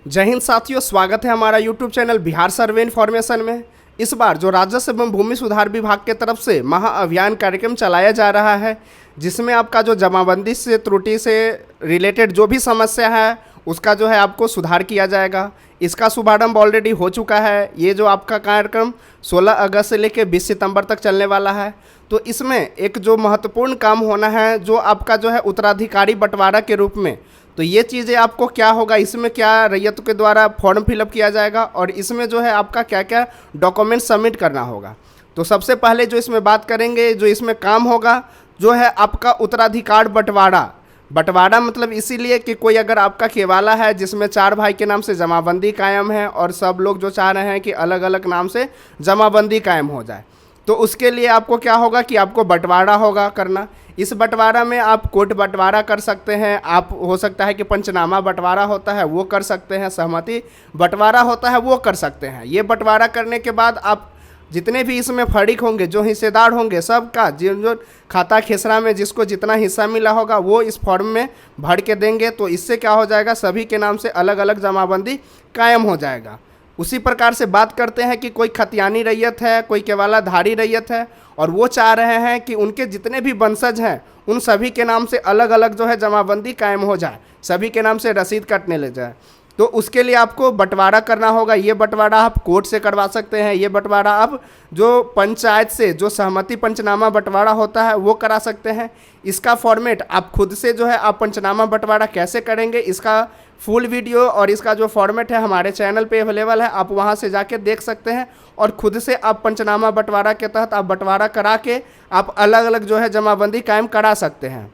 जय हिंद साथियों, स्वागत है हमारा यूट्यूब चैनल बिहार सर्वे इन्फॉर्मेशन में। इस बार जो राजस्व एवं भूमि सुधार विभाग के तरफ से महाअभियान कार्यक्रम चलाया जा रहा है, जिसमें आपका जो जमाबंदी से त्रुटि से रिलेटेड जो भी समस्या है उसका जो है आपको सुधार किया जाएगा। इसका शुभारंभ ऑलरेडी हो चुका है। ये जो आपका कार्यक्रम 16 अगस्त से लेकर 20 सितंबर तक चलने वाला है। तो इसमें एक जो महत्वपूर्ण काम होना है, जो आपका जो है उत्तराधिकारी बंटवारा के रूप में, तो ये चीज़ें आपको क्या होगा, इसमें क्या रैयतों के द्वारा फॉर्म फिलअप किया जाएगा और इसमें जो है आपका क्या क्या डॉक्यूमेंट सबमिट करना होगा। तो सबसे पहले जो इसमें बात करेंगे, जो इसमें काम होगा जो है आपका उत्तराधिकार बंटवारा। बंटवारा मतलब इसीलिए कि कोई अगर आपका केवाला है जिसमें 4 भाई के नाम से जमाबंदी कायम है और सब लोग जो चाह रहे हैं कि अलग अलग नाम से जमाबंदी कायम हो जाए, तो उसके लिए आपको क्या होगा कि आपको बंटवारा होगा करना। इस बंटवारा में आप कोर्ट बंटवारा कर सकते हैं, आप हो सकता है कि पंचनामा बंटवारा होता है वो कर सकते हैं, सहमति बंटवारा होता है वो कर सकते हैं। ये बंटवारा करने के बाद आप जितने भी इसमें फरीक होंगे, जो हिस्सेदार होंगे, सबका जो खाता खेसरा में जिसको जितना हिस्सा मिला होगा वो इस फॉर्म में भर के देंगे। तो इससे क्या हो जाएगा, सभी के नाम से अलग अलग जमाबंदी कायम हो जाएगा। उसी प्रकार से बात करते हैं कि कोई खतियानी रैयत है, कोई केवालाधारी रैयत है और वो चाह रहे हैं कि उनके जितने भी वंशज हैं उन सभी के नाम से अलग अलग जो है जमाबंदी कायम हो जाए, सभी के नाम से रसीद कटने ले जाए। तो उसके लिए आपको बंटवारा करना होगा। ये बंटवारा आप कोर्ट से करवा सकते हैं, ये बंटवारा आप जो पंचायत से जो सहमति पंचनामा बंटवारा होता है वो करा सकते हैं। इसका फॉर्मेट आप खुद से जो है आप पंचनामा बंटवारा कैसे करेंगे, इसका फुल वीडियो और इसका जो फॉर्मेट है हमारे चैनल पे अवेलेबल है, आप वहां से जाके देख सकते हैं और खुद से आप पंचनामा बंटवारा के तहत आप बंटवारा करा के आप अलग अलग जो है जमाबंदी कायम करा सकते हैं।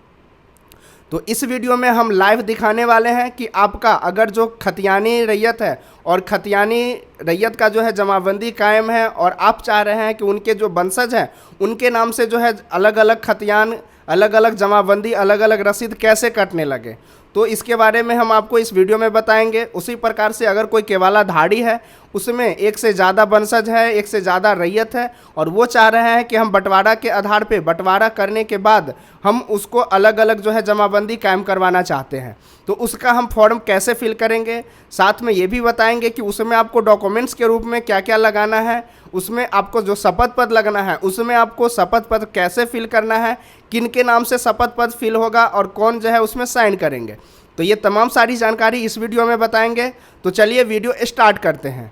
तो इस वीडियो में हम लाइव दिखाने वाले हैं कि आपका अगर जो खतियानी रैयत है और खतियानी रैयत का जो है जमाबंदी कायम है और आप चाह रहे हैं कि उनके जो वंशज हैं उनके नाम से जो है अलग अलग खतियान, अलग अलग जमाबंदी, अलग अलग रसीद कैसे कटने लगे, तो इसके बारे में हम आपको इस वीडियो में बताएंगे। उसी प्रकार से अगर कोई केवालाधारी है, उसमें एक से ज़्यादा वंशज है, एक से ज़्यादा रैयत है और वो चाह रहे हैं कि हम बंटवारा के आधार पे बंटवारा करने के बाद हम उसको अलग अलग जो है जमाबंदी कायम करवाना चाहते हैं, तो उसका हम फॉर्म कैसे फिल करेंगे, साथ में ये भी बताएंगे कि उसमें आपको डॉक्यूमेंट्स के रूप में क्या क्या लगाना है, उसमें आपको जो शपथ पत्र लगना है उसमें आपको शपथ पत्र कैसे फिल करना है, किन के नाम से शपथ पत्र फिल होगा और कौन जो है उसमें साइन करेंगे। तो ये तमाम सारी जानकारी इस वीडियो में बताएंगे। तो चलिए वीडियो स्टार्ट करते हैं।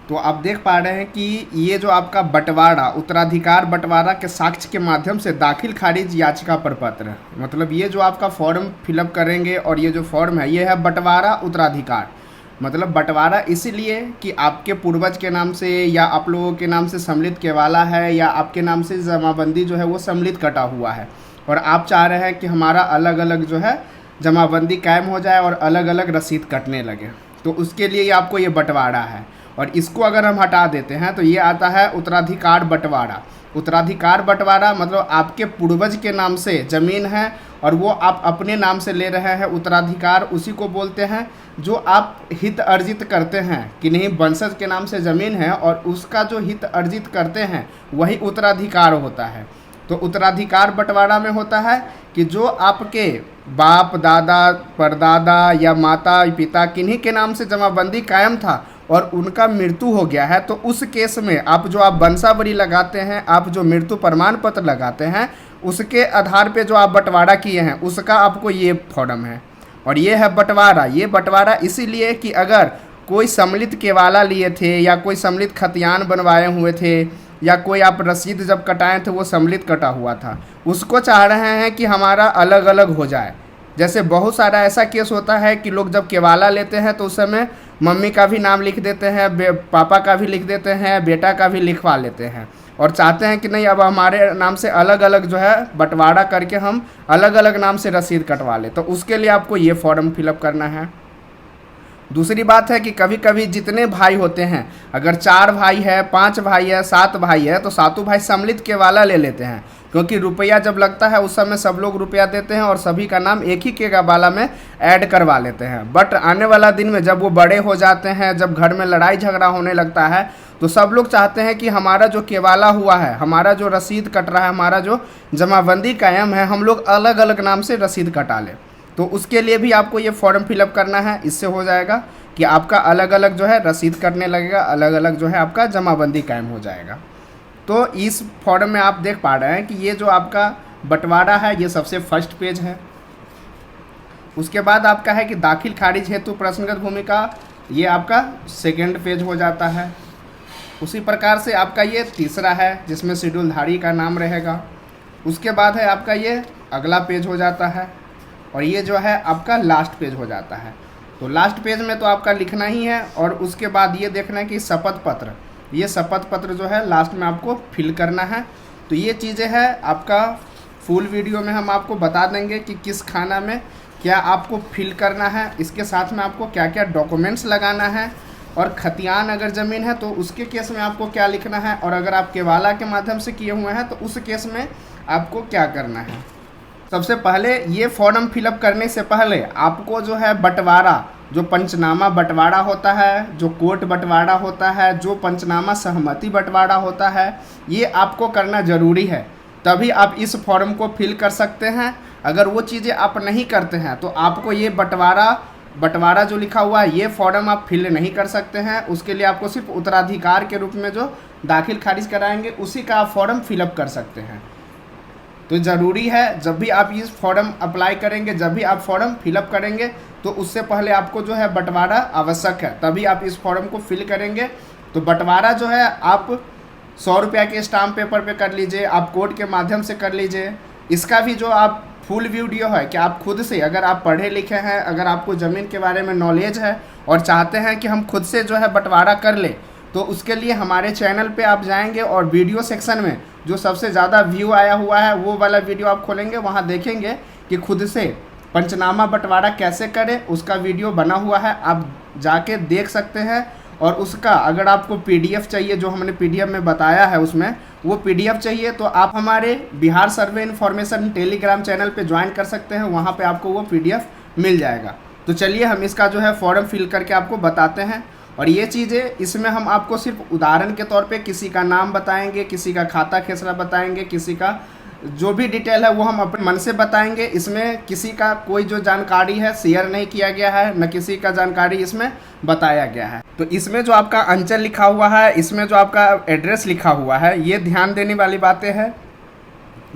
तो आप देख पा रहे हैं कि ये जो आपका बंटवारा, उत्तराधिकार बंटवारा के साक्ष्य के माध्यम से दाखिल खारिज याचिका पर पत्र, मतलब ये जो आपका फॉर्म फिलअप करेंगे और ये जो फॉर्म है ये है बंटवारा उत्तराधिकार। मतलब बंटवारा इसीलिए कि आपके पूर्वज के नाम से या आप लोगों के नाम से सम्मिलित केवाला है या आपके नाम से जमाबंदी जो है वो सम्मिलित कटा हुआ है और आप चाह रहे हैं कि हमारा अलग अलग जो है जमाबंदी कायम हो जाए और अलग अलग रसीद कटने लगे। तो उसके लिए आपको ये बंटवारा है और इसको अगर हम हटा देते हैं तो ये आता है उत्तराधिकार बंटवारा। उत्तराधिकार बंटवारा मतलब आपके पूर्वज के नाम से ज़मीन है और वो आप अपने नाम से ले रहे हैं। उत्तराधिकार उसी को बोलते हैं जो आप हित अर्जित करते हैं कि नहीं, वंशज के नाम से ज़मीन है और उसका जो हित अर्जित करते हैं वही उत्तराधिकार होता है। तो उत्तराधिकार बंटवारा में होता है कि जो आपके बाप दादा परदादा या माता पिता किन्हीं के नाम से जमाबंदी कायम था और उनका मृत्यु हो गया है, तो उस केस में आप वंशावली लगाते हैं, आप जो मृत्यु प्रमाण पत्र लगाते हैं, उसके आधार पे जो आप बंटवारा किए हैं उसका आपको ये फॉर्म है और ये है बंटवारा। ये बंटवारा इसीलिए कि अगर कोई सम्मिलित केवाला लिए थे या कोई सम्मिलित खतियान बनवाए हुए थे या कोई आप रसीद जब कटाए थे वो सम्मिलित कटा हुआ था, उसको चाह रहे हैं कि हमारा अलग अलग हो जाए। जैसे बहुत सारा ऐसा केस होता है कि लोग जब केवाला लेते हैं तो उस समय मम्मी का भी नाम लिख देते हैं, पापा का भी लिख देते हैं, बेटा का भी लिखवा लेते हैं और चाहते हैं कि नहीं अब हमारे नाम से अलग अलग जो है बंटवारा करके हम अलग अलग नाम से रसीद कटवा लें। तो उसके लिए आपको ये फॉर्म फिलअप करना है। दूसरी बात है कि कभी कभी जितने भाई होते हैं, अगर 4 भाई है, 5 भाई है, 7 भाई है, तो सातों भाई सम्मिलित केवाला ले लेते हैं क्योंकि रुपया जब लगता है उस समय सब लोग रुपया देते हैं और सभी का नाम एक ही केवाला में ऐड करवा लेते हैं। बट आने वाला दिन में जब वो बड़े हो जाते हैं, जब घर में लड़ाई झगड़ा होने लगता है, तो सब लोग चाहते हैं कि हमारा जो केवाला हुआ है, हमारा जो रसीद कट रहा है, हमारा जो जमाबंदी कायम है, हम लोग अलग अलग नाम से रसीद कटा लें। तो उसके लिए भी आपको ये फॉर्म फिलअप करना है। इससे हो जाएगा कि आपका अलग अलग जो है रसीद करने लगेगा, अलग अलग जो है आपका जमाबंदी कायम हो जाएगा। तो इस फॉर्म में आप देख पा रहे हैं कि ये जो आपका बंटवारा है ये सबसे फर्स्ट पेज है। उसके बाद आपका है कि दाखिल खारिज हेतु प्रश्नगत भूमिका, ये आपका सेकेंड पेज हो जाता है। उसी प्रकार से आपका ये तीसरा है जिसमें शेड्यूल धारी का नाम रहेगा। उसके बाद है आपका ये अगला पेज हो जाता है और ये जो है आपका लास्ट पेज हो जाता है। तो लास्ट पेज में तो आपका लिखना ही है और उसके बाद ये देखना है कि शपथ पत्र, ये शपथ पत्र जो है लास्ट में आपको फिल करना है। तो ये चीज़ें हैं आपका फुल वीडियो में हम आपको बता देंगे कि किस खाना में क्या आपको फिल करना है, इसके साथ में आपको क्या क्या डॉक्यूमेंट्स लगाना है, और खतियान अगर ज़मीन है तो उसके केस में आपको क्या लिखना है, और अगर आप केवाला के माध्यम से किए हुए हैं तो उस केस में आपको क्या करना है। सबसे पहले ये फॉर्म फिलअप करने से पहले आपको जो है बंटवारा, जो पंचनामा बंटवारा होता है, जो कोर्ट बंटवारा होता है, जो पंचनामा सहमति बंटवारा होता है, ये आपको करना ज़रूरी है। तभी आप इस फॉर्म को फिल कर सकते हैं। अगर वो चीज़ें आप नहीं करते हैं तो आपको ये बंटवारा जो लिखा हुआ है ये फॉर्म आप फिल नहीं कर सकते हैं। उसके लिए आपको सिर्फ उत्तराधिकार के रूप में जो दाखिल खारिज कराएंगे उसी का आप फॉर्म फिलअप कर सकते हैं। तो ज़रूरी है जब भी आप इस फॉर्म अप्लाई करेंगे, जब भी आप फॉर्म फिलअप करेंगे तो उससे पहले आपको जो है बंटवारा आवश्यक है, तभी आप इस फॉर्म को फिल करेंगे। तो बंटवारा जो है आप 100 रुपया के स्टाम्प पेपर पे कर लीजिए, आप कोर्ट के माध्यम से कर लीजिए। इसका भी जो आप फुल वीडियो है कि आप खुद से, अगर आप पढ़े लिखे हैं, अगर आपको ज़मीन के बारे में नॉलेज है और चाहते हैं कि हम खुद से जो है बंटवारा कर ले, तो उसके लिए हमारे चैनल पे आप जाएंगे और वीडियो सेक्शन में जो सबसे ज़्यादा व्यू आया हुआ है वो वाला वीडियो आप खोलेंगे, वहाँ देखेंगे कि खुद से पंचनामा बंटवारा कैसे करें, उसका वीडियो बना हुआ है, आप जाके देख सकते हैं। और उसका अगर आपको पीडीएफ चाहिए, जो हमने पीडीएफ में बताया है उसमें वो पीडीएफ चाहिए, तो आप हमारे बिहार सर्वे इन्फॉर्मेशन टेलीग्राम चैनल पे ज्वाइन कर सकते हैं, वहाँ पे आपको वो पीडीएफ मिल जाएगा। तो चलिए हम इसका जो है फॉर्म फिल करके आपको बताते हैं। और ये चीज़ें इसमें हम आपको सिर्फ उदाहरण के तौर पे किसी का नाम बताएंगे, किसी का खाता खेसरा बताएंगे, किसी का जो भी डिटेल है वो हम अपने मन से बताएंगे। इसमें किसी का कोई जो जानकारी है शेयर नहीं किया गया है, न किसी का जानकारी इसमें बताया गया है। तो इसमें जो आपका अंचल लिखा हुआ है, इसमें जो आपका एड्रेस लिखा हुआ है, ये ध्यान देने वाली बातें हैं।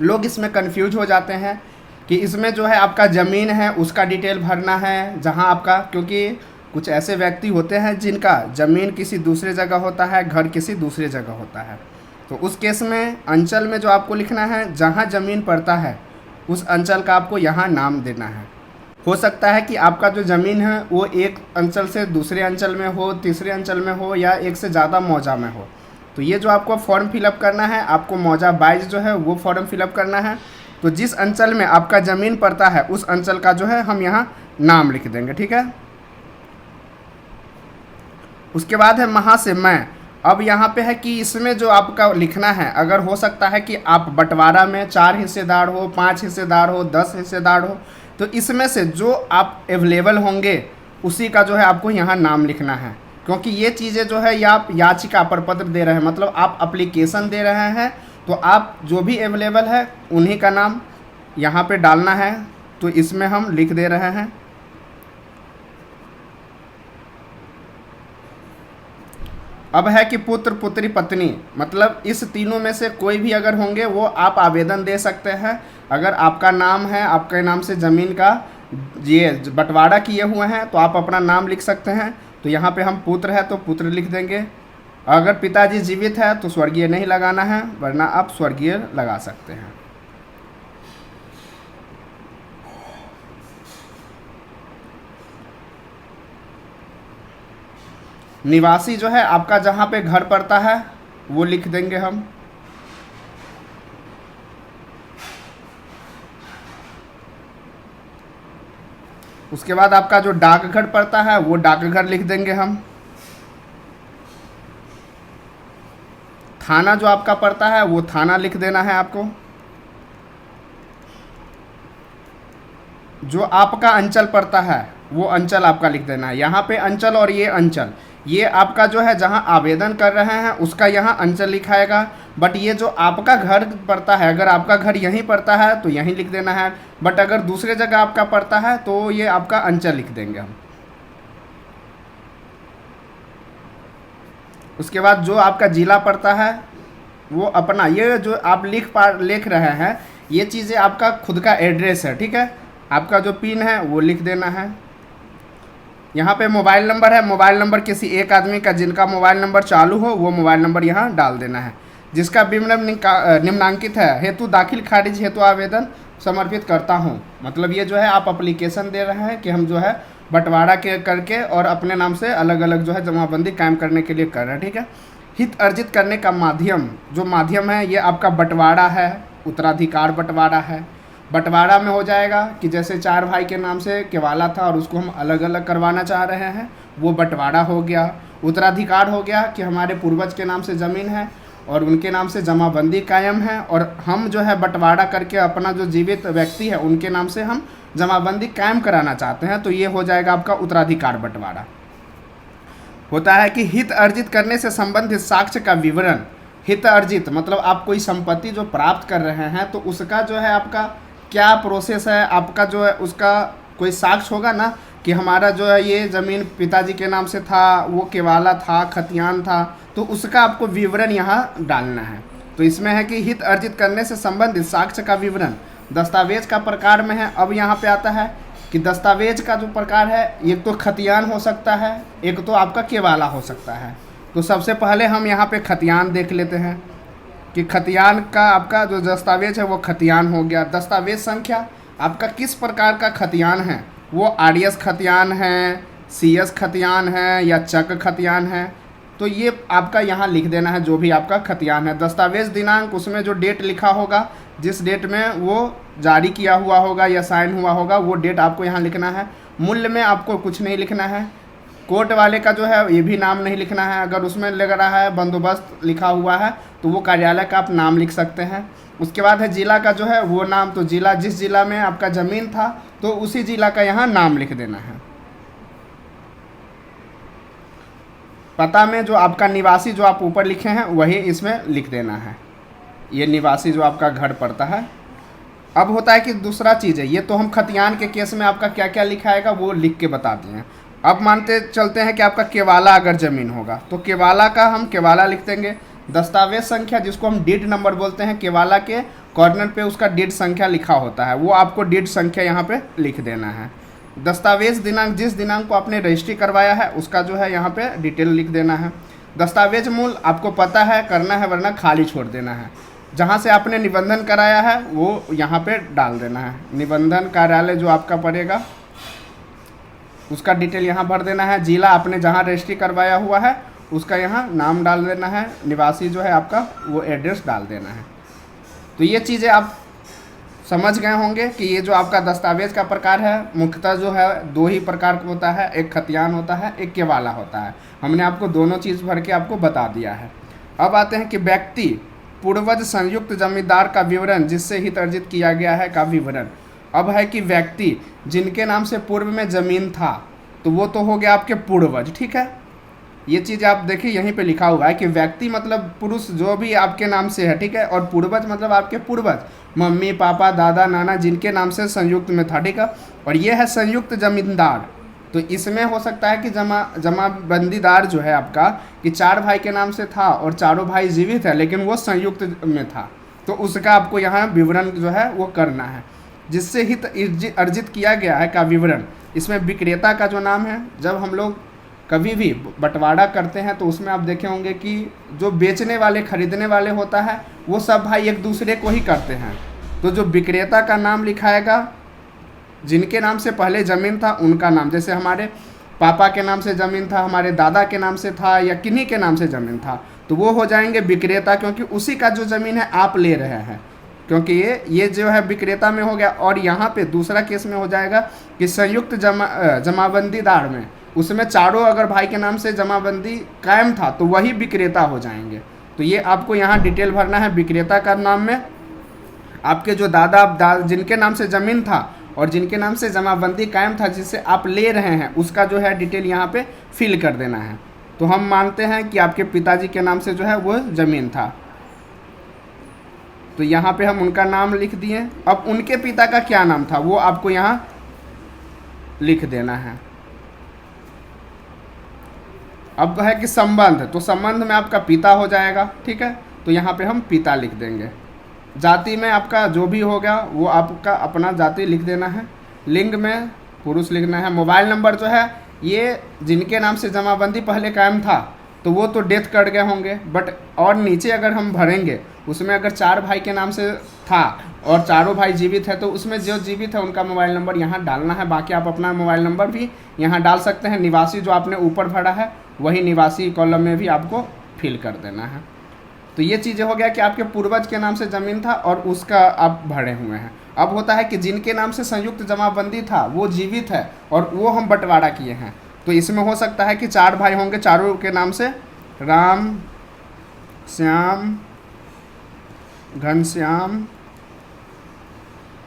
लोग इसमें कंफ्यूज हो जाते हैं कि इसमें जो है आपका ज़मीन है उसका डिटेल भरना है जहाँ आपका, क्योंकि कुछ ऐसे व्यक्ति होते हैं जिनका ज़मीन किसी दूसरे जगह होता है, घर किसी दूसरे जगह होता है। तो उस केस में अंचल में जो आपको लिखना है जहाँ ज़मीन पड़ता है उस अंचल का आपको यहाँ नाम देना है। हो सकता है कि आपका जो ज़मीन है वो एक अंचल से दूसरे अंचल में हो, तीसरे अंचल में हो, या एक से ज़्यादा मौजा में हो। तो ये जो आपको फॉर्म फिलअप करना है, आपको मौजा 22 जो है वो फॉर्म फिलअप करना है। तो जिस अंचल में आपका ज़मीन पड़ता है उस अंचल का जो है हम यहाँ नाम लिख देंगे, ठीक है। उसके बाद है महा से मैं। अब यहाँ पे है कि इसमें जो आपका लिखना है, अगर हो सकता है कि आप बंटवारा में 4 हिस्सेदार हो, 5 हिस्सेदार हो, 10 हिस्सेदार हो, तो इसमें से जो आप अवेलेबल होंगे उसी का जो है आपको यहाँ नाम लिखना है। क्योंकि ये चीज़ें जो है ये आप याचिका प्रपत्र दे रहे हैं, मतलब आप एप्लीकेशन दे रहे हैं, तो आप जो भी अवेलेबल है उन्हीं का नाम यहाँ पे डालना है। तो इसमें हम लिख दे रहे हैं। अब है कि पुत्र पुत्री पत्नी, मतलब इस तीनों में से कोई भी अगर होंगे वो आप आवेदन दे सकते हैं। अगर आपका नाम है, आपके नाम से ज़मीन का ये बंटवारा किए हुए हैं तो आप अपना नाम लिख सकते हैं। तो यहाँ पे हम पुत्र है तो पुत्र लिख देंगे। अगर पिताजी जीवित है तो स्वर्गीय नहीं लगाना है, वरना आप स्वर्गीय लगा सकते हैं। निवासी जो है आपका जहाँ पे घर पड़ता है वो लिख देंगे हम। उसके बाद आपका जो डाकघर पड़ता है वो डाकघर लिख देंगे हम। थाना जो आपका पड़ता है वो थाना लिख देना है आपको। जो आपका अंचल पड़ता है वो अंचल आपका लिख देना है। यहाँ पे अंचल और ये अंचल, ये आपका जो है जहाँ आवेदन कर रहे हैं उसका यहाँ अंचल लिखाएगा। बट ये जो आपका घर पड़ता है, अगर आपका घर यहीं पड़ता है तो यहीं लिख देना है, बट अगर दूसरे जगह आपका पड़ता है तो ये आपका अंचल लिख देंगे हम। उसके बाद जो आपका जिला पड़ता है वो अपना, ये जो आप लिख रहे हैं ये चीज़ें आपका खुद का एड्रेस है, ठीक है। आपका जो पिन है वो लिख देना है। यहाँ पे मोबाइल नंबर है, मोबाइल नंबर किसी एक आदमी का जिनका मोबाइल नंबर चालू हो वो मोबाइल नंबर यहाँ डाल देना है। जिसका विवरण निम्नांकित है, हेतु दाखिल खारिज हेतु आवेदन समर्पित करता हूँ, मतलब ये जो है आप अप्लीकेशन दे रहे हैं कि हम जो है बंटवारा के करके और अपने नाम से अलग अलग जो है जमाबंदी कायम करने के लिए कर रहे हैं, ठीक है। हित अर्जित करने का माध्यम, जो माध्यम है ये आपका बंटवारा है, उत्तराधिकार बंटवारा है। बंटवारा में हो जाएगा कि जैसे 4 भाई के नाम से केवाला था और उसको हम अलग अलग करवाना चाह रहे हैं, वो बंटवारा हो गया। उत्तराधिकार हो गया कि हमारे पूर्वज के नाम से ज़मीन है और उनके नाम से जमाबंदी कायम है और हम जो है बंटवारा करके अपना जो जीवित व्यक्ति है उनके नाम से हम जमाबंदी कायम कराना चाहते हैं, तो ये हो जाएगा आपका उत्तराधिकार बंटवारा। होता है कि हित अर्जित करने से संबंधित साक्ष्य का विवरण। हित अर्जित मतलब आप कोई संपत्ति जो प्राप्त कर रहे हैं तो उसका जो है आपका क्या प्रोसेस है, आपका जो है उसका कोई साक्ष्य होगा ना कि हमारा जो है ये ज़मीन पिताजी के नाम से था, वो केवाला था, खतियान था, तो उसका आपको विवरण यहाँ डालना है। तो इसमें है कि हित अर्जित करने से संबंधित साक्ष्य का विवरण दस्तावेज का प्रकार में है। अब यहाँ पे आता है कि दस्तावेज का जो प्रकार है एक तो खतियान हो सकता है, एक तो आपका केवाला हो सकता है। तो सबसे पहले हम यहाँ पे खतियान देख लेते हैं कि खतियान का आपका जो दस्तावेज है वो खतियान हो गया। दस्तावेज संख्या आपका किस प्रकार का खतियान है, वो आरएस खतियान है, सीएस खतियान है या चक खतियान है, तो ये आपका यहाँ लिख देना है जो भी आपका खतियान है। दस्तावेज दिनांक, उसमें जो डेट लिखा होगा, जिस डेट में वो जारी किया हुआ होगा या साइन हुआ होगा वो डेट आपको यहाँ लिखना है। मूल्य में आपको कुछ नहीं लिखना है। कोर्ट वाले का जो है ये भी नाम नहीं लिखना है। अगर उसमें लग रहा है बंदोबस्त लिखा हुआ है तो वो कार्यालय का आप नाम लिख सकते हैं। उसके बाद है जिला का जो है वो नाम, तो जिला जिस जिला में आपका ज़मीन था तो उसी जिला का यहाँ नाम लिख देना है। पता में जो आपका निवासी जो आप ऊपर लिखे हैं वही इसमें लिख देना है, ये निवासी जो आपका घर पड़ता है। अब होता है कि दूसरा चीज़ है, ये तो हम खतियान के केस में आपका क्या क्या लिखाएगा वो लिख के बता दिए। अब मानते चलते हैं कि आपका केवाला अगर ज़मीन होगा तो केवाला का हम केवाला लिख देंगे। दस्तावेज संख्या जिसको हम डीड नंबर बोलते हैं, केवाला के कॉर्नर पे उसका डीड संख्या लिखा होता है, वो आपको डीड संख्या यहाँ पे लिख देना है। दस्तावेज दिनांक, जिस दिनांक को आपने रजिस्ट्री करवाया है उसका जो है यहाँ पे डिटेल लिख देना है। दस्तावेज मूल आपको पता है, करना है, वरना खाली छोड़ देना है। जहाँ से आपने निबंधन कराया है वो यहाँ पे डाल देना है। निबंधन कार्यालय जो आपका पड़ेगा उसका डिटेल यहाँ भर देना है। जिला आपने जहाँ रजिस्ट्री करवाया हुआ है उसका यहाँ नाम डाल देना है। निवासी जो है आपका वो एड्रेस डाल देना है। तो ये चीज़ें आप समझ गए होंगे कि ये जो आपका दस्तावेज का प्रकार है मुख्यतः जो है 2 ही प्रकार का होता है, एक खतियान होता है, एक केवाला होता है। हमने आपको दोनों चीज़ भर के आपको बता दिया है। अब आते हैं कि व्यक्ति पूर्वज संयुक्त जमींदार का विवरण जिससे हित अर्जित किया गया है का विवरण। अब है कि व्यक्ति जिनके नाम से पूर्व में ज़मीन था तो वो तो हो गया आपके पूर्वज, ठीक है। ये चीज़ आप देखिए यहीं पे लिखा हुआ है कि व्यक्ति मतलब पुरुष जो भी आपके नाम से है, ठीक है, और पूर्वज मतलब आपके पूर्वज, मम्मी पापा दादा नाना जिनके नाम से संयुक्त में था, ठीक है। और ये है संयुक्त जमींदार, तो इसमें हो सकता है कि जमाबंदीदार जो है आपका कि 4 भाई के नाम से था और चारों भाई जीवित है लेकिन वो संयुक्त में था, तो उसका आपको यहाँ विवरण जो है वो करना है। जिससे हित अर्जित किया गया है का विवरण, इसमें विक्रेता का जो नाम है, जब हम लोग कभी भी बंटवारा करते हैं तो उसमें आप देखे होंगे कि जो बेचने वाले खरीदने वाले होता है वो सब भाई एक दूसरे को ही करते हैं। तो जो विक्रेता का नाम लिखाएगा, जिनके नाम से पहले ज़मीन था उनका नाम, जैसे हमारे पापा के नाम से ज़मीन था, हमारे दादा के नाम से था या किन्हीं के नाम से ज़मीन था, तो वो हो जाएंगे विक्रेता, क्योंकि उसी का जो ज़मीन है आप ले रहे हैं, क्योंकि ये जो है विक्रेता में हो गया। और यहाँ पे दूसरा केस में हो जाएगा कि संयुक्त जमाबंदीदार में, उसमें चारों अगर भाई के नाम से जमाबंदी कायम था तो वही विक्रेता हो जाएंगे। तो ये आपको यहाँ डिटेल भरना है। विक्रेता का नाम में आपके जो दादा जिनके नाम से ज़मीन था और जिनके नाम से जमाबंदी कायम था, जिससे आप ले रहे हैं, उसका जो है डिटेल यहाँ पे फिल कर देना है। तो हम मानते हैं कि आपके पिताजी के नाम से जो है वो ज़मीन था। तो यहाँ पे हम उनका नाम लिख दिए। अब उनके पिता का क्या नाम था वो आपको यहाँ लिख देना है। अब है कि संबंध, तो संबंध में आपका पिता हो जाएगा, ठीक है। तो यहाँ पे हम पिता लिख देंगे। जाति में आपका जो भी होगा वो आपका अपना जाति लिख देना है। लिंग में पुरुष लिखना है। मोबाइल नंबर जो है ये जिनके नाम से जमाबंदी पहले कायम था तो वो तो डेथ कर गए होंगे, बट और नीचे अगर हम भरेंगे उसमें अगर 4 भाई के नाम से था और चारों भाई जीवित है तो उसमें जो जीवित है उनका मोबाइल नंबर यहाँ डालना है। बाकी आप अपना मोबाइल नंबर भी यहाँ डाल सकते हैं। निवासी जो आपने ऊपर भरा है वही निवासी कॉलम में भी आपको फिल कर देना है। तो ये चीज़ें हो गया कि आपके पूर्वज के नाम से ज़मीन था और उसका आप भरे हुए हैं। अब होता है कि जिनके नाम से संयुक्त जमाबंदी था वो जीवित है और वो हम बंटवारा किए हैं। तो इसमें हो सकता है कि 4 भाई होंगे, चारों के नाम से राम, श्याम, घनश्याम,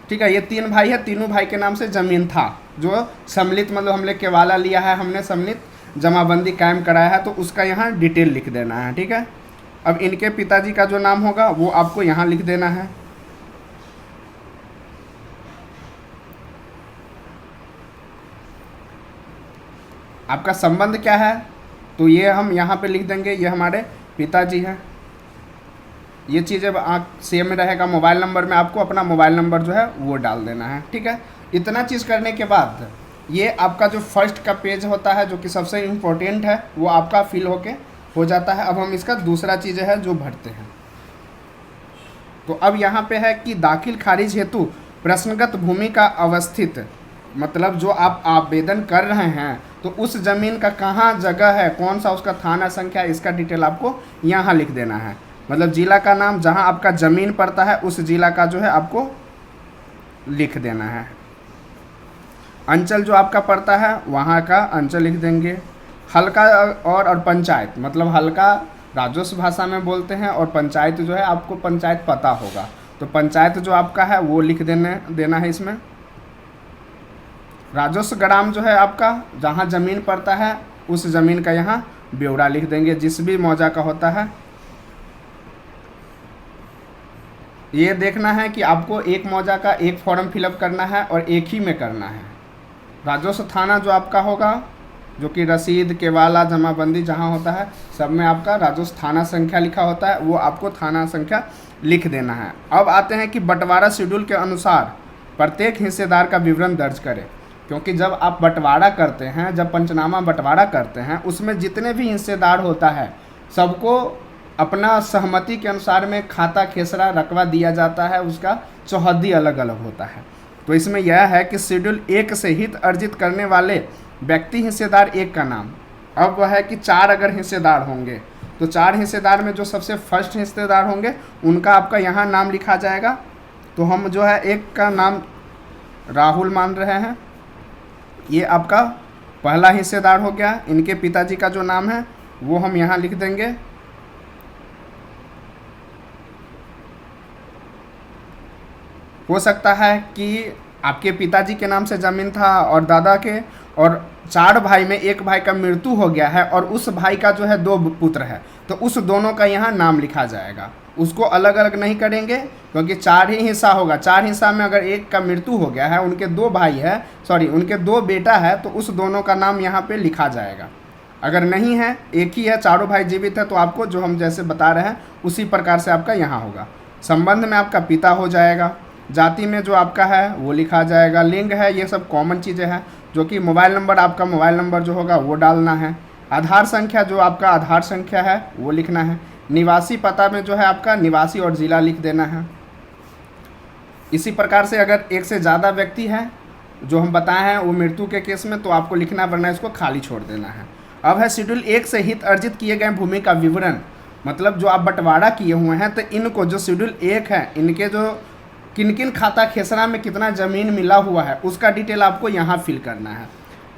ठीक है। ये 3 भाई है, तीनों भाई के नाम से ज़मीन था जो सम्मिलित मतलब हमने केवाला लिया है, हमने सम्मिलित जमाबंदी कायम कराया है, तो उसका यहाँ डिटेल लिख देना है, ठीक है। अब इनके पिताजी का जो नाम होगा वो आपको यहाँ लिख देना है। आपका संबंध क्या है तो ये हम यहाँ पे लिख देंगे, ये हमारे पिताजी हैं। ये चीज़ें सेम रहेगा। मोबाइल नंबर में आपको अपना मोबाइल नंबर जो है वो डाल देना है, ठीक है। इतना चीज़ करने के बाद ये आपका जो फर्स्ट का पेज होता है जो कि सबसे इम्पोर्टेंट है वो आपका फिल होके हो जाता है। अब हम इसका दूसरा चीज़ है जो भरते हैं। तो अब यहाँ पे है कि दाखिल खारिज हेतु प्रश्नगत भूमि का अवस्थित, मतलब जो आप आवेदन कर रहे हैं तो उस ज़मीन का कहाँ जगह है, कौन सा उसका थाना संख्या, इसका डिटेल आपको यहाँ लिख देना है। मतलब जिला का नाम जहाँ आपका ज़मीन पड़ता है उस जिला का जो है आपको लिख देना है। अंचल जो आपका पड़ता है वहाँ का अंचल लिख देंगे। हल्का और पंचायत, मतलब हल्का राजस्व भाषा में बोलते हैं और पंचायत जो है आपको पंचायत पता होगा, तो पंचायत जो आपका है वो लिख देना है इसमें। राजस्व ग्राम जो है आपका जहाँ ज़मीन पड़ता है उस ज़मीन का यहाँ ब्यौरा लिख देंगे जिस भी मौजा का होता है। ये देखना है कि आपको एक मौजा का एक फॉर्म फिलअप करना है और एक ही में करना है। राजस्व थाना जो आपका होगा जो कि रसीद, केवाला, जमाबंदी जहाँ होता है सब में आपका राजस्व थाना संख्या लिखा होता है, वो आपको थाना संख्या लिख देना है। अब आते हैं कि बंटवारा शेड्यूल के अनुसार प्रत्येक हिस्सेदार का विवरण दर्ज करें, क्योंकि जब आप बंटवारा करते हैं, जब पंचनामा बंटवारा करते हैं उसमें जितने भी हिस्सेदार होता है सबको अपना सहमति के अनुसार में खाता, खेसरा, रकबा दिया जाता है, उसका चौहद्दी अलग अलग होता है। तो इसमें यह है कि शेड्यूल 1 से हित अर्जित करने वाले व्यक्ति हिस्सेदार 1 का नाम। अब वह है कि 4 अगर हिस्सेदार होंगे तो 4 हिस्सेदार में जो सबसे फर्स्ट हिस्सेदार होंगे उनका आपका यहाँ नाम लिखा जाएगा। तो हम जो है 1 का नाम राहुल मान रहे हैं, ये आपका पहला हिस्सेदार हो गया। इनके पिताजी का जो नाम है वो हम यहाँ लिख देंगे। हो सकता है कि आपके पिताजी के नाम से ज़मीन था और दादा के, और 4 भाई में 1 भाई का मृत्यु हो गया है और उस भाई का जो है 2 पुत्र है, तो उस दोनों का यहाँ नाम लिखा जाएगा। उसको अलग अलग नहीं करेंगे क्योंकि 4 ही हिस्सा होगा। 4 हिस्सा में अगर 1 का मृत्यु हो गया है, उनके 2 भाई है, उनके 2 बेटा है, तो उस दोनों का नाम यहाँ पे लिखा जाएगा। अगर नहीं है, एक ही है, चारों भाई जीवित है, तो आपको जो हम जैसे बता रहे हैं उसी प्रकार से आपका यहाँ होगा। संबंध में आपका पिता हो जाएगा। जाति में जो आपका है वो लिखा जाएगा। लिंग है, ये सब कॉमन चीज़ें हैं। जो कि मोबाइल नंबर, आपका मोबाइल नंबर जो होगा वो डालना है। आधार संख्या जो आपका आधार संख्या है वो लिखना है। निवासी पता में जो है आपका निवासी और ज़िला लिख देना है। इसी प्रकार से अगर 1 से ज़्यादा व्यक्ति हैं जो हम बताए हैं वो मृत्यु के केस में, तो आपको लिखना, वरना इसको खाली छोड़ देना है। अब है शेड्यूल 1 से हित अर्जित किए गए भूमि का विवरण, मतलब जो आप बंटवारा किए हुए हैं तो इनको, जो शेड्यूल 1 है, इनके जो किन किन खाता खेसरा में कितना ज़मीन मिला हुआ है उसका डिटेल आपको यहाँ फिल करना है।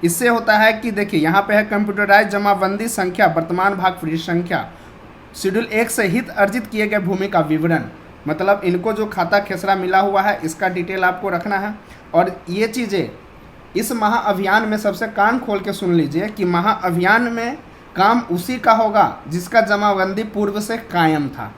इससे होता है कि देखिए यहाँ पे है कंप्यूटराइज जमाबंदी संख्या, वर्तमान भाग फ्री संख्या। शेड्यूल 1 से हित अर्जित किए गए भूमि का विवरण, मतलब इनको जो खाता खेसरा मिला हुआ है इसका डिटेल आपको रखना है। और ये चीज़ें इस महाअभियान में सबसे कान खोल के सुन लीजिए कि महाअभियान में काम उसी का होगा जिसका जमाबंदी पूर्व से कायम था।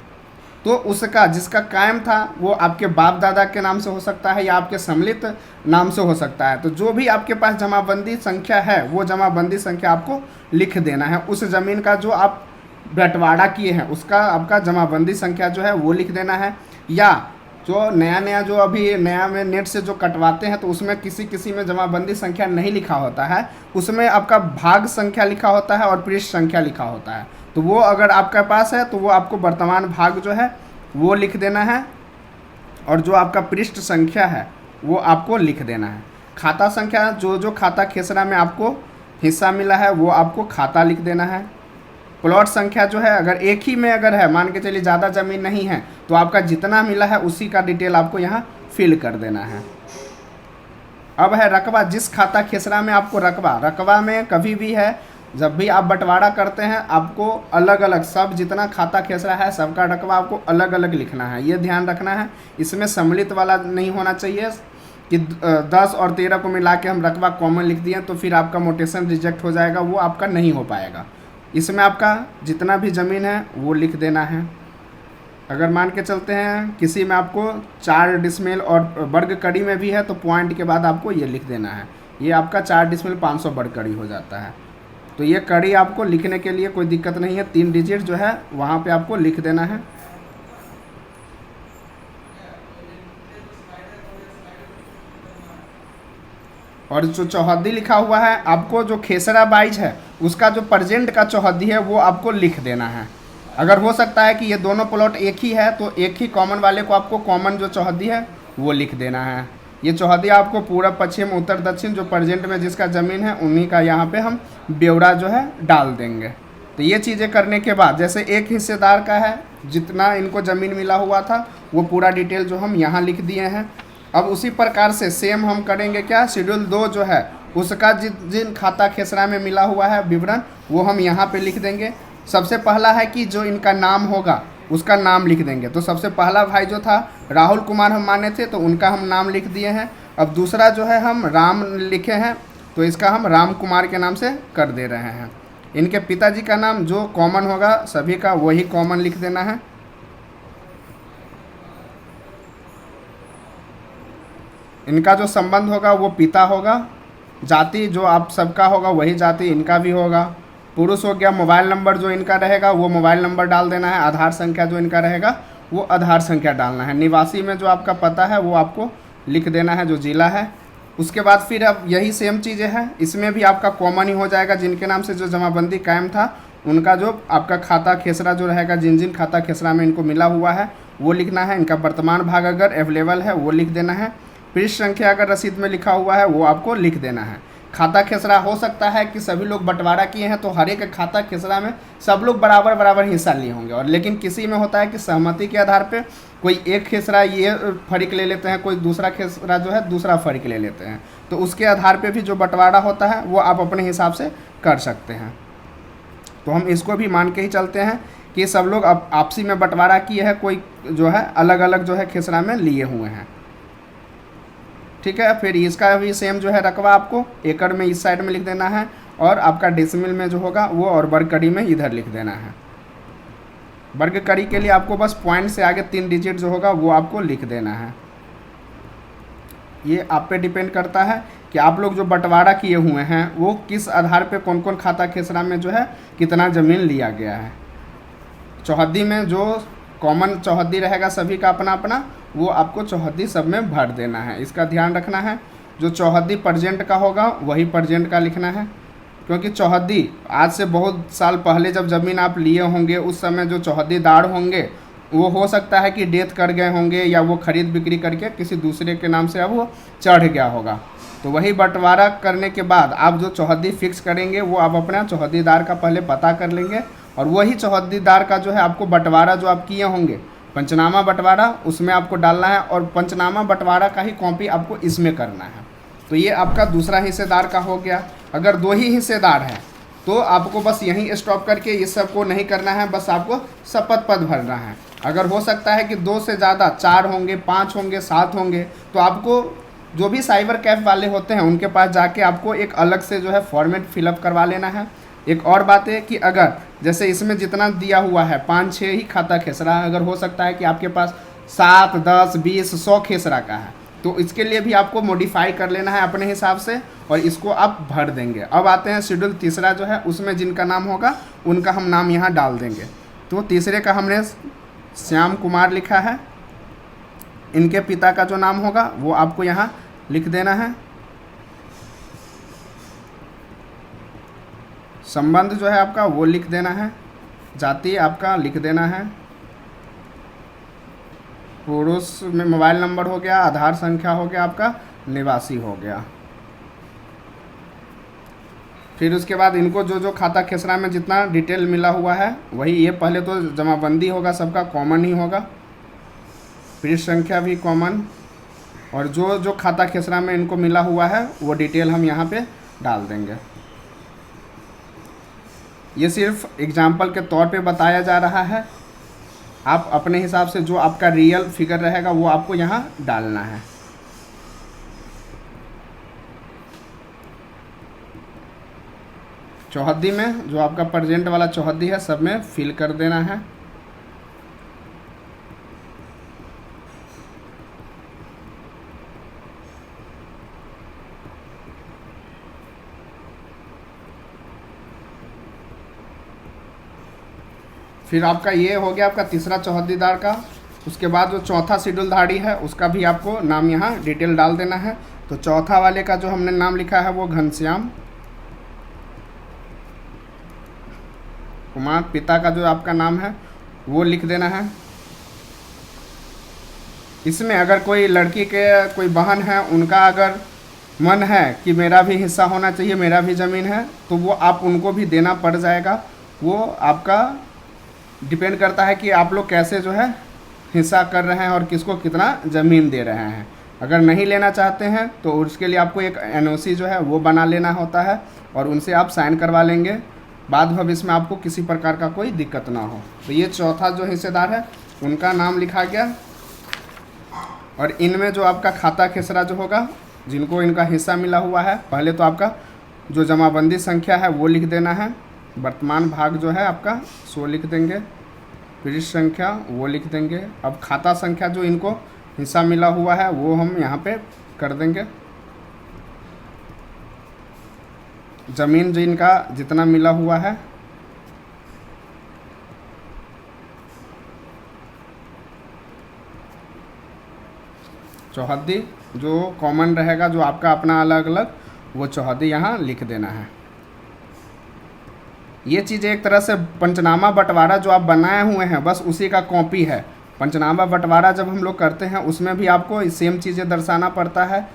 तो उसका जिसका कायम था वो आपके बाप दादा के नाम से हो सकता है या आपके सम्मिलित नाम से हो सकता है। तो जो भी आपके पास जमाबंदी संख्या है वो जमाबंदी संख्या आपको लिख देना है। उस ज़मीन का जो आप बंटवारा किए हैं उसका आपका जमाबंदी संख्या जो है वो लिख देना है। या जो नया जो अभी नया में नेट से जो कटवाते हैं तो उसमें किसी किसी में जमाबंदी संख्या नहीं लिखा होता है, उसमें आपका भाग संख्या लिखा होता है और पृष्ठ संख्या लिखा होता है। तो वो अगर आपके पास है तो वो आपको वर्तमान भाग जो है वो लिख देना है और जो आपका पृष्ठ संख्या है वो आपको लिख देना है। खाता संख्या जो खाता खेसरा में आपको हिस्सा मिला है वो आपको खाता लिख देना है। प्लॉट संख्या जो है अगर एक ही में अगर है, मान के चलिए ज़्यादा ज़मीन नहीं है, तो आपका जितना मिला है उसी का डिटेल आपको यहाँ फिल कर देना है। अब है रकबा। जिस खाता खेसरा में आपको रकबा में कभी भी है, जब भी आप बंटवारा करते हैं आपको अलग अलग सब जितना खाता खेसरा है सबका रकबा आपको अलग अलग लिखना है। ये ध्यान रखना है, इसमें सम्मिलित वाला नहीं होना चाहिए कि 10 और 13 को मिला के हम रकबा कॉमन लिख दिए तो फिर आपका मोटेशन रिजेक्ट हो जाएगा, वो आपका नहीं हो पाएगा। इसमें आपका जितना भी ज़मीन है वो लिख देना है। अगर मान के चलते हैं किसी में आपको 4 डिसमिल और वर्ग कड़ी में भी है तो पॉइंट के बाद आपको ये लिख देना है। ये आपका 4 डिसमिल 500 वर्ग कड़ी हो जाता है। तो ये कड़ी आपको लिखने के लिए कोई दिक्कत नहीं है, 3 डिजिट जो है वहाँ पे आपको लिख देना है। और जो चौहद्दी लिखा हुआ है आपको, जो खेसरा बाइज है उसका जो प्रेजेंट का चौहद्दी है वो आपको लिख देना है। अगर हो सकता है कि ये दोनों प्लॉट एक ही है तो एक ही कॉमन वाले को आपको कॉमन जो चौहद्दी है वो लिख देना है। ये चौहद्दी आपको पूर्व पश्चिम उत्तर दक्षिण जो प्रेजेंट में जिसका ज़मीन है उन्हीं का यहाँ पे हम ब्यौरा जो है डाल देंगे। तो ये चीज़ें करने के बाद जैसे एक हिस्सेदार का है, जितना इनको ज़मीन मिला हुआ था वो पूरा डिटेल जो हम यहाँ लिख दिए हैं। अब उसी प्रकार से सेम हम करेंगे क्या, शेड्यूल 2 जो है उसका जिन खाता खेसरा में मिला हुआ है विवरण वो हम यहाँ पे लिख देंगे। सबसे पहला है कि जो इनका नाम होगा उसका नाम लिख देंगे। तो सबसे पहला भाई जो था राहुल कुमार हम माने थे तो उनका हम नाम लिख दिए हैं। अब दूसरा जो है हम राम लिखे हैं तो इसका हम राम कुमार के नाम से कर दे रहे हैं। इनके पिताजी का नाम जो कॉमन होगा सभी का वही कॉमन लिख देना है। इनका जो संबंध होगा वो पिता होगा। जाति जो आप सबका होगा वही जाति इनका भी होगा। पुरुष हो गया। मोबाइल नंबर जो इनका रहेगा वो मोबाइल नंबर डाल देना है। आधार संख्या जो इनका रहेगा वो आधार संख्या डालना है। निवासी में जो आपका पता है वो आपको लिख देना है, जो जिला है। उसके बाद फिर अब यही सेम चीज़ें हैं, इसमें भी आपका कॉमन ही हो जाएगा। जिनके नाम से जो जमाबंदी कायम था उनका जो आपका खाता खेसरा जो रहेगा, जिन जिन खाता खेसरा में इनको मिला हुआ है वो लिखना है। इनका वर्तमान भाग अगर अवेलेबल है वो लिख देना है। पृष्ठ संख्या अगर रसीद में लिखा हुआ है वो आपको लिख देना है। खाता खेसरा हो सकता है कि सभी लोग बंटवारा किए हैं तो हर एक खाता खेसरा में सब लोग बराबर बराबर हिस्सा लिए होंगे, और लेकिन किसी में होता है कि सहमति के आधार पे कोई एक खेसरा ये फर्क ले लेते हैं, कोई दूसरा खेसरा जो है दूसरा फर्क ले लेते हैं। तो उसके आधार पे भी जो बंटवारा होता है वो आप अपने हिसाब से कर सकते हैं। तो हम इसको भी मान के ही चलते हैं कि सब लोग आपसी में बंटवारा किए हैं, कोई जो है अलग अलग जो है खेसरा में लिए हुए हैं। ठीक है। फिर इसका भी सेम जो है रकबा आपको एकड़ में इस साइड में लिख देना है और आपका डेसिमल में जो होगा वो और वर्ग कड़ी में इधर लिख देना है। वर्ग कड़ी के लिए आपको बस पॉइंट से आगे 3 डिजिट जो होगा वो आपको लिख देना है। ये आप पे डिपेंड करता है कि आप लोग जो बंटवारा किए हुए हैं वो किस आधार पे कौन कौन खाता खेसरा में जो है कितना ज़मीन लिया गया है। चौहद्दी में जो कॉमन चौहद्दी रहेगा सभी का अपना अपना, वो आपको चौहद्दी सब में भर देना है। इसका ध्यान रखना है। जो चौहद्दी प्रेजेंट का होगा वही प्रेजेंट का लिखना है, क्योंकि चौहद्दी आज से बहुत साल पहले जब ज़मीन आप लिए होंगे उस समय जो चौहद्दीदार होंगे वो हो सकता है कि डेथ कर गए होंगे या वो खरीद बिक्री करके किसी दूसरे के नाम से अब वो चढ़ गया होगा। तो वही बंटवारा करने के बाद आप जो चौहद्दी फिक्स करेंगे वो आप अपना चौहद्दीदार का पहले पता कर लेंगे, और वही चौहद्दीदार का जो है आपको बंटवारा जो आप किए होंगे पंचनामा बंटवारा उसमें आपको डालना है, और पंचनामा बंटवारा का ही कॉपी आपको इसमें करना है। तो ये आपका दूसरा हिस्सेदार का हो गया। अगर 2 ही हिस्सेदार हैं तो आपको बस यहीं स्टॉप करके ये सब को नहीं करना है, बस आपको शपथ पद भरना है। अगर हो सकता है कि 2 से ज़्यादा 4 होंगे, 5 होंगे, 7 होंगे, तो आपको जो भी साइबर कैफ वाले होते हैं उनके पास जाके आपको एक अलग से जो है फॉर्मेट फिलअप करवा लेना है। एक और बात है कि अगर जैसे इसमें जितना दिया हुआ है 5-6 ही खाता खेसरा है, अगर हो सकता है कि आपके पास 7, 10, 20, 100 खेसरा का है, तो इसके लिए भी आपको मॉडिफाई कर लेना है अपने हिसाब से और इसको आप भर देंगे। अब आते हैं शेड्यूल तीसरा जो है, उसमें जिनका नाम होगा उनका हम नाम यहाँ डाल देंगे। तो तीसरे का हमने श्याम कुमार लिखा है, इनके पिता का जो नाम होगा वो आपको यहाँ लिख देना है। संबंध जो है आपका वो लिख देना है, जाति आपका लिख देना है, पुरुष में मोबाइल नंबर हो गया, आधार संख्या हो गया, आपका निवासी हो गया। फिर उसके बाद इनको जो जो खाता खेसरा में जितना डिटेल मिला हुआ है वही, ये पहले तो जमाबंदी होगा, सबका कॉमन ही होगा, पृष्ठ संख्या भी कॉमन, और जो जो खाता खेसरा में इनको मिला हुआ है वो डिटेल हम यहाँ पे डाल देंगे। ये सिर्फ एग्जाम्पल के तौर पे बताया जा रहा है, आप अपने हिसाब से जो आपका रियल फिगर रहेगा वो आपको यहाँ डालना है। चौहद्दी में जो आपका प्रेजेंट वाला चौहद्दी है सब में फिल कर देना है। फिर आपका ये हो गया आपका तीसरा चौहद्दीदार का। उसके बाद जो चौथा शेड्यूलधारी है उसका भी आपको नाम यहाँ डिटेल डाल देना है। तो चौथा वाले का जो हमने नाम लिखा है वो घनश्याम कुमार, पिता का जो आपका नाम है वो लिख देना है। इसमें अगर कोई लड़की के कोई बहन है, उनका अगर मन है कि मेरा भी हिस्सा होना चाहिए, मेरा भी ज़मीन है, तो वो आप उनको भी देना पड़ जाएगा। वो आपका डिपेंड करता है कि आप लोग कैसे जो है हिस्सा कर रहे हैं और किसको कितना ज़मीन दे रहे हैं। अगर नहीं लेना चाहते हैं तो उसके लिए आपको एक एनओसी जो है वो बना लेना होता है और उनसे आप साइन करवा लेंगे, बाद भविष्य में आपको किसी प्रकार का कोई दिक्कत ना हो। तो ये चौथा जो हिस्सेदार है उनका नाम लिखा गया। और इनमें जो आपका खाता खेसरा जो होगा, जिनको इनका हिस्सा मिला हुआ है, पहले तो आपका जो जमाबंदी संख्या है वो लिख देना है, वर्तमान भाग जो है आपका सो लिख देंगे, पृष्ठ संख्या वो लिख देंगे। अब खाता संख्या जो इनको हिस्सा मिला हुआ है वो हम यहाँ पे कर देंगे। ज़मीन जो इनका जितना मिला हुआ है, चौहद्दी जो कॉमन रहेगा, जो आपका अपना अलग अलग, वो चौहद्दी यहाँ लिख देना है। ये चीज़ एक तरह से पंचनामा बंटवारा जो आप बनाए हुए हैं बस उसी का कॉपी है। पंचनामा बंटवारा जब हम लोग करते हैं उसमें भी आपको सेम चीज़ें दर्शाना पड़ता है।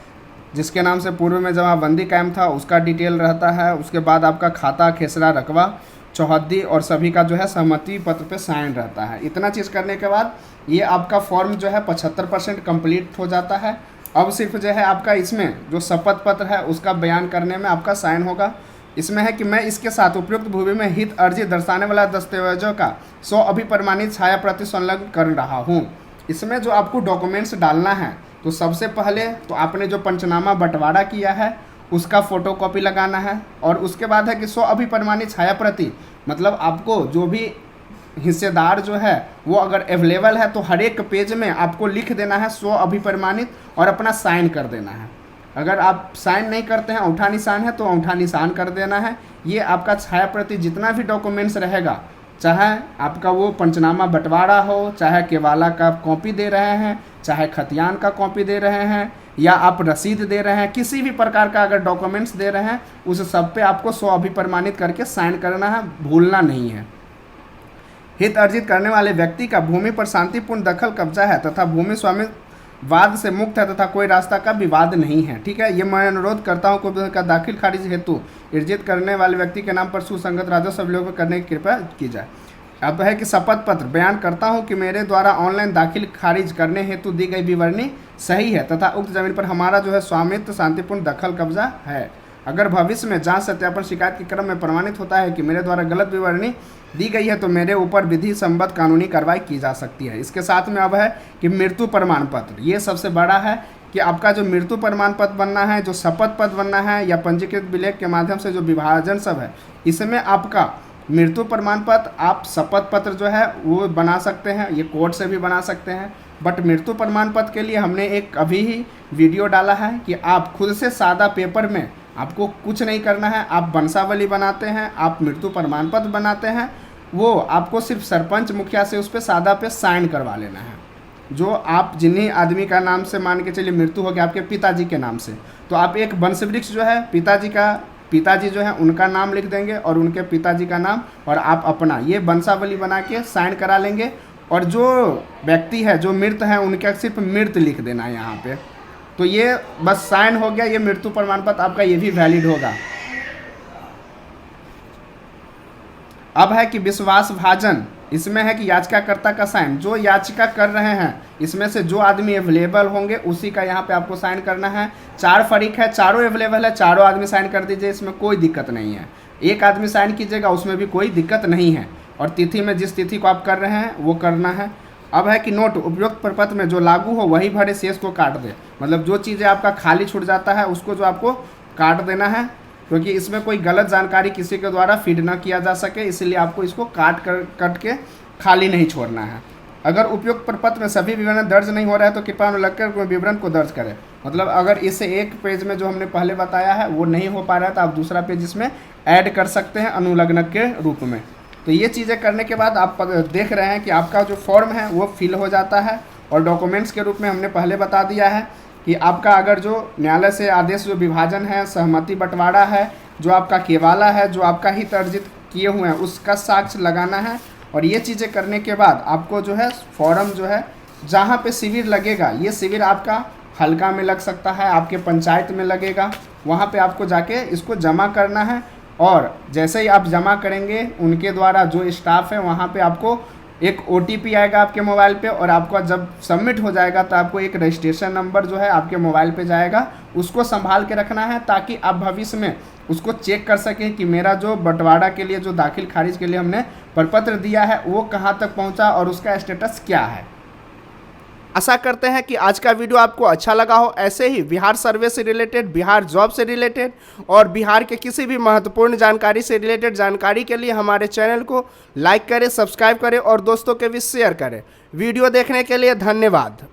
जिसके नाम से पूर्व में जमाबंदी कायम था उसका डिटेल रहता है, उसके बाद आपका खाता खेसरा रकबा चौहद्दी और सभी का जो है सहमति पत्र पे साइन रहता है। इतना चीज़ करने के बाद ये आपका फॉर्म जो है 75% कंप्लीट हो जाता है। अब सिर्फ जो है आपका इसमें जो शपथ पत्र है उसका बयान करने में आपका साइन होगा। इसमें है कि मैं इसके साथ उपयुक्त भूमि में हित अर्जी दर्शाने वाला दस्तावेजों का 100 अभिप्रमाणित छाया प्रति संलग्न कर रहा हूँ। इसमें जो आपको डॉक्यूमेंट्स डालना है, तो सबसे पहले तो आपने जो पंचनामा बंटवारा किया है उसका फ़ोटोकॉपी लगाना है, और उसके बाद है कि 100 अभिप्रमाणित छाया प्रति, मतलब आपको जो भी हिस्सेदार जो है वो अगर अवेलेबल है तो हर एक पेज में आपको लिख देना है 100 अभिप्रमाणित और अपना साइन कर देना है। अगर आप साइन नहीं करते हैं, अंगूठा निशान है तो अंगूठा निशान कर देना है। ये आपका छाया प्रति जितना भी डॉक्यूमेंट्स रहेगा, चाहे आपका वो पंचनामा बंटवारा हो, चाहे केवाला का कॉपी दे रहे हैं, चाहे खतियान का कॉपी दे रहे हैं, या आप रसीद दे रहे हैं, किसी भी प्रकार का अगर डॉक्यूमेंट्स दे रहे हैं उस सब पे आपको 100 अभिप्रमाणित करके साइन करना है, भूलना नहीं है। हित अर्जित करने वाले व्यक्ति का भूमि पर शांतिपूर्ण दखल कब्जा है तथा भूमि स्वामी वाद से मुक्त है तथा कोई रास्ता का विवाद नहीं है। ठीक है, ये मैं अनुरोध करता हूँ कोई का दाखिल खारिज हेतु अर्जित करने वाले व्यक्ति के नाम पर सुसंगत राजस्व अवलोकन करने की कृपया की जाए। अब है कि शपथ पत्र बयान करता हूँ कि मेरे द्वारा ऑनलाइन दाखिल खारिज करने हेतु दी गई विवरणी सही है तथा उक्त जमीन पर हमारा जो है स्वामित्व शांतिपूर्ण दखल कब्जा है। अगर भविष्य में जांच सत्यापन शिकायत के क्रम में प्रमाणित होता है कि मेरे द्वारा गलत विवरणी दी गई है तो मेरे ऊपर विधि संबद्ध कानूनी कार्रवाई की जा सकती है। इसके साथ में अब है कि मृत्यु प्रमाण पत्र, ये सबसे बड़ा है कि आपका जो मृत्यु प्रमाण पत्र बनना है, जो शपथ पत्र बनना है या पंजीकृत विलेख के माध्यम से जो विभाजन सब है, इसमें आपका मृत्यु प्रमाण पत्र, आप शपथ पत्र जो है वो बना सकते हैं, ये कोर्ट से भी बना सकते हैं। बट मृत्यु प्रमाण पत्र के लिए हमने एक अभी ही वीडियो डाला है कि आप खुद से सादा पेपर में, आपको कुछ नहीं करना है, आप वंशावली बनाते हैं, आप मृत्यु प्रमाण पत्र बनाते हैं, वो आपको सिर्फ सरपंच मुखिया से उस पर सादा पे साइन करवा लेना है। जो आप जिन्हीं आदमी का नाम से मान के चलिए मृत्यु हो गया आपके पिताजी के नाम से, तो आप एक वंश वृक्ष जो है पिताजी जो है उनका नाम लिख देंगे और उनके पिताजी का नाम और आप अपना, ये वंशावली बना के साइन करा लेंगे। और जो व्यक्ति है जो मृत है उनका सिर्फ मृत लिख देना है यहाँ पे, तो ये बस साइन हो गया, ये मृत्यु प्रमाण पत्र आपका ये भी वैलिड होगा। अब है कि विश्वास भाजन, इसमें है कि याचिकाकर्ता का साइन, जो याचिका कर रहे हैं इसमें से जो आदमी अवेलेबल होंगे उसी का यहाँ पे आपको साइन करना है। 4 फरीक है, चारों अवेलेबल है, चारों आदमी साइन कर दीजिए, इसमें कोई दिक्कत नहीं है। एक आदमी साइन कीजिएगा उसमें भी कोई दिक्कत नहीं है। और तिथि में जिस तिथि को आप कर रहे हैं वो करना है। अब है कि नोट, उपयुक्त प्रपत्र में जो लागू हो वही भरे, शेष को काट दे। मतलब जो चीज़ें आपका खाली छूट जाता है उसको जो आपको काट देना है, क्योंकि इसमें कोई गलत जानकारी किसी के द्वारा फीड ना किया जा सके, इसलिए आपको इसको कट के खाली नहीं छोड़ना है। अगर उपयुक्त प्रपत्र में सभी विवरण दर्ज नहीं हो रहा है तो कृपया अनुलग्न कर विवरण को दर्ज करें। मतलब अगर इसे एक पेज में जो हमने पहले बताया है वो नहीं हो पा रहा है तो आप दूसरा पेज इसमें ऐड कर सकते हैं अनुलग्न के रूप में। तो ये चीज़ें करने के बाद आप देख रहे हैं कि आपका जो फॉर्म है वो फिल हो जाता है। और डॉक्यूमेंट्स के रूप में हमने पहले बता दिया है कि आपका अगर जो न्यायालय से आदेश जो विभाजन है, सहमति बंटवारा है, जो आपका केवाला है, जो आपका हित अर्जित किए हुए हैं उसका साक्ष्य लगाना है। और ये चीज़ें करने के बाद आपको जो है फॉर्म जो है जहाँ पे शिविर लगेगा, ये शिविर आपका हल्का में लग सकता है, आपके पंचायत में लगेगा, वहाँ पे आपको जाके इसको जमा करना है। और जैसे ही आप जमा करेंगे उनके द्वारा जो स्टाफ है वहाँ पे आपको एक OTP आएगा आपके मोबाइल पे, और आपका जब सबमिट हो जाएगा तो आपको एक रजिस्ट्रेशन नंबर जो है आपके मोबाइल पे जाएगा, उसको संभाल के रखना है ताकि आप भविष्य में उसको चेक कर सकें कि मेरा जो बंटवारा के लिए जो दाखिल खारिज के लिए हमने प्रपत्र दिया है वो कहाँ तक पहुँचा और उसका स्टेटस क्या है। आशा करते हैं कि आज का वीडियो आपको अच्छा लगा हो। ऐसे ही बिहार सर्वे से रिलेटेड, बिहार जॉब से रिलेटेड और बिहार के किसी भी महत्वपूर्ण जानकारी से रिलेटेड जानकारी के लिए हमारे चैनल को लाइक करें, सब्सक्राइब करें और दोस्तों के बीच शेयर करें। वीडियो देखने के लिए धन्यवाद।